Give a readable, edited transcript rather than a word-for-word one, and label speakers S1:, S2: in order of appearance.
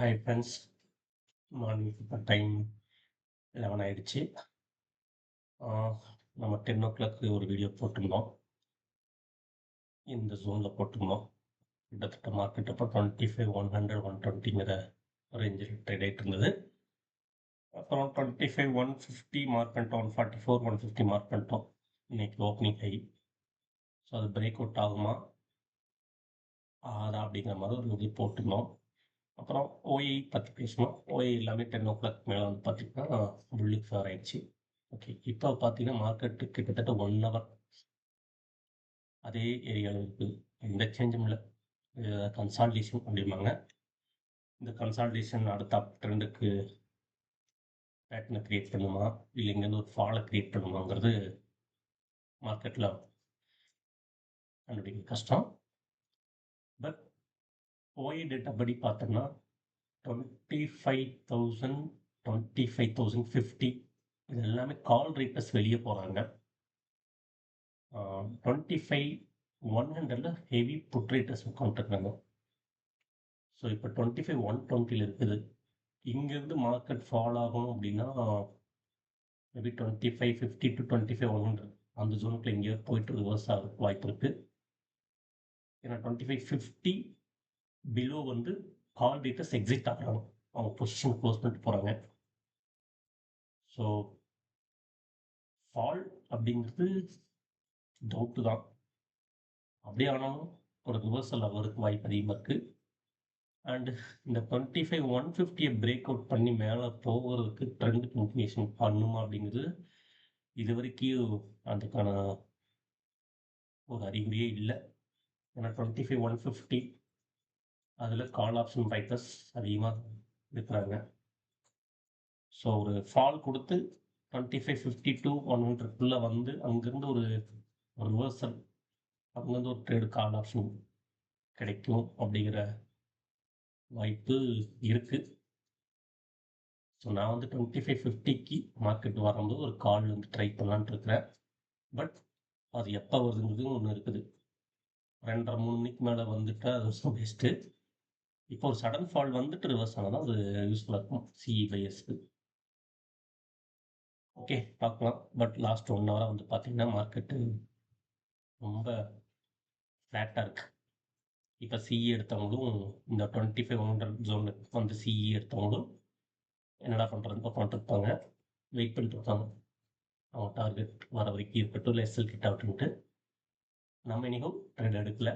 S1: Hi friends, morning இப்போ time 11 ஆயிடுச்சு. நம்ம 10 ஒரு வீடியோ போட்டிருந்தோம். இந்த ஜோனில் போட்டிருந்தோம். கிட்டத்தட்ட மார்க்கெட் அப்போ 25 100 120ங்கிற ரேஞ்சில் ட்ரேட் ஆகிட்டு இருந்தது. அப்புறம் 25 150 மார்க் பண்ணிட்டோம், 144 150 மார்க் பண்ணிட்டோம். இன்னைக்கு ஓப்பனிங் ஹை. ஸோ அது பிரேக் அவுட் ஆகுமா ஆதா அப்படிங்கிற மாதிரி ஒரு வீடியோ போட்டிருந்தோம். அப்புறம் ஓஐ பற்றி பேசணும். ஓஐ எல்லாமே 10 மேலே வந்து பார்த்திங்கன்னா புல்லிங் ஃபேர் ஆயிடுச்சு. ஓகே, இப்போ பார்த்தீங்கன்னா மார்க்கெட்டு கிட்டத்தட்ட 1 ஹவர் அதே ஏரியாவில் இருக்குது. எந்த சேஞ்சும் இல்லை. கன்சால்டேஷன் அப்படிம்பாங்க. இந்த கன்சால்டேஷன் அடுத்த அப் ட்ரெண்டுக்கு பேட்டர்னை க்ரியேட் பண்ணுமா, இல்லை இங்கேருந்து ஒரு ஃபாலை க்ரியேட் பண்ணுமாங்கிறது மார்க்கெட்டில் கண்டுபிடிக்க கஷ்டம். பட் ஓஐ டேட்டா படி பார்த்தோம்னா 25,000 25,050 இது எல்லாமே கால் ரேட்டர்ஸ் வெளியே போகிறாங்க. 25 100 ஹெவி புட் ரேட்டர்ஸ் உட்காந்துருக்காங்க. ஸோ இப்போ 25 120 இருக்குது. இங்கேருந்து மார்க்கெட் ஃபால் ஆகும் அப்படின்னா மேபி 25 50 டு 25 100 அந்த ஜோனுக்குள்ள எங்கேயோ போயிட்டு ரிவர்ஸ் ஆக வாய்ப்பு இருக்குது. ஏன்னா 25 50 பிலோ வந்து கால் ரேட்டர்ஸ் எக்ஸிட் ஆகிறாங்க, அவங்க பொசிஷன் க்ளோஸ் பண்ணிட்டு போகிறாங்க. ஸோ ஃபால் அப்படிங்கிறது டவுட்டு தான். அப்படியே ஆனாலும் ஒரு ரிவர்சல் ஆகிறதுக்கு வாய்ப்பு அதிகமாக இருக்குது. அண்டு இந்த 25 150 பிரேக் அவுட் பண்ணி மேலே போகிறதுக்கு ட்ரெண்ட் கன்டினியூஷன் பண்ணுமா அப்படிங்கிறது இது வரைக்கும் அதுக்கான ஒரு அறிகுறியே இல்லை. ஏன்னா 25 150 அதில் கால் ஆப்ஷன் ரைட்டர்ஸ் அதிகமாக இருக்கிறாங்க. ஸோ ஒரு ஃபால் கொடுத்து 25 50 டு 100 வந்து அங்கேருந்து ஒரு ரிவர்சல், அங்கேருந்து ஒரு ட்ரேடு கால் ஆப்ஷன் கிடைக்கும் அப்படிங்கிற வாய்ப்பு இருக்குது. ஸோ நான் வந்து 25 50க்கு மார்க்கெட் வரும்போது ஒரு கால் வந்து ட்ரை பண்ணலான்ட்டு இருக்கிறேன். பட் அது எப்போ வருதுங்கிறது ஒன்று இருக்குது. 2.5 3 மணிக்கு மேலே வந்துட்டால் அது பெஸ்ட்டு. இப்போ ஒரு சடன் ஃபால் வந்துட்டு ரிவர்ஸ் ஆனால் தான் அது யூஸ்ஃபுல்லாக இருக்கும் சிஇபைஎஸ்க்கு. ஓகே, பார்க்கலாம். பட் லாஸ்ட் 1 ஹவராக வந்து பார்த்தீங்கன்னா மார்க்கெட்டு ரொம்ப ஃப்ளாட்டாக இருக்குது. இப்போ சிஇ எடுத்தவங்களும் இந்த 25 100 ஜோனுக்கு வந்து சிஇ எடுத்தவங்களும் என்னடா பண்ணுறதுன்னு பார்த்துட்டு இருப்பாங்க, வெயிட் பண்ணிட்டு இருப்பாங்க. அவங்க டார்கெட் வர வரைக்கும் இருக்கட்டும், இல்லை எஸ்எல் கிட்ட ஆகட்டும்ட்டு. நம்ம இன்றைக்கும் ட்ரேட் எடுக்கல.